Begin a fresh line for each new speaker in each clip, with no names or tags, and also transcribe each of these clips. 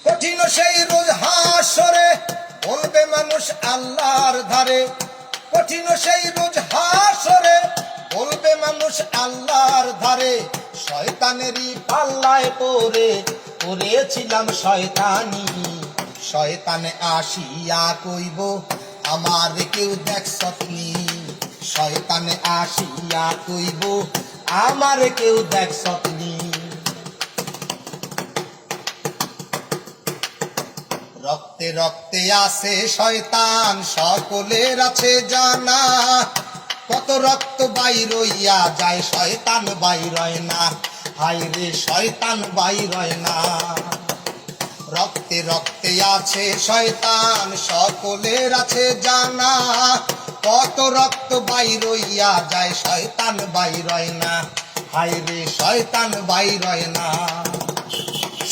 কঠিন সেই রোজ হাসরে বলবে মানুষ আল্লাহর ধারে। কঠিন সেই রোজ হাসরে বলবে মানুষ আল্লাহর ধারে। শয়তানেরই পাল্লায় পড়ে করেছিলাম শয়তানি। শয়তানে আসিয়া কইব আমার কেউ দেখছনি। শয়তানে আসিয়া কইব আমার কেউ দেখছনি। রক্তে রক্তে আছে শয়তান সকলের আছে জানা। কত রক্ত বাইর হইয়া যায় শয়তান বাইর হয় না। হায় রে শয়তান বাইর হয় না। রক্তে রক্তে আছে শয়তান সকলের আছে জানা। কত রক্ত বাইর হইয়া যায় শয়তান বাইর হয় না। হায় রে শয়তান বাইর হয় না।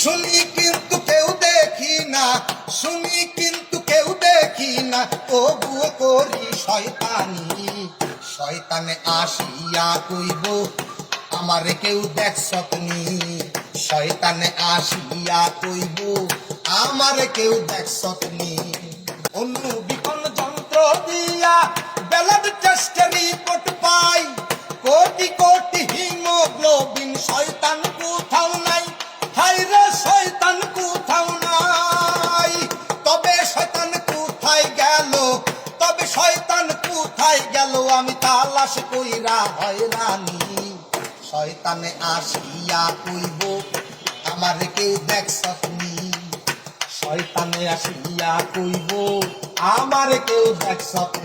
শুনি কিন্তু কেউ দেখি না, শুনি কিন্তু কেউ দেখি না, তবুও করি শয়তানি। শয়তানে আসিয়া কইব আমারে কেউ দেখছনি। শয়তানে আসিয়া কইব আমারে কেউ দেখছনি। অনুবীক্ষণ যন্ত্র দিয়া ব্লাড টেস্টের রিপোর্ট পাই। কোটি কোটি হিমোগ্লোবিন শয়তান কোথাও নাই। হায় রে শয়তান কোথাও নাই। তবে শয়তান কোথায় গেল, তবে শয়তান কোথায় গেল, আমি তালাশ কইরা হয়রানি। শয়তানে আসিয়া কইব আমারে কেউ দেখছনি। শয়তানে আসিয়া কইব আমারে কেউ দেখছনি।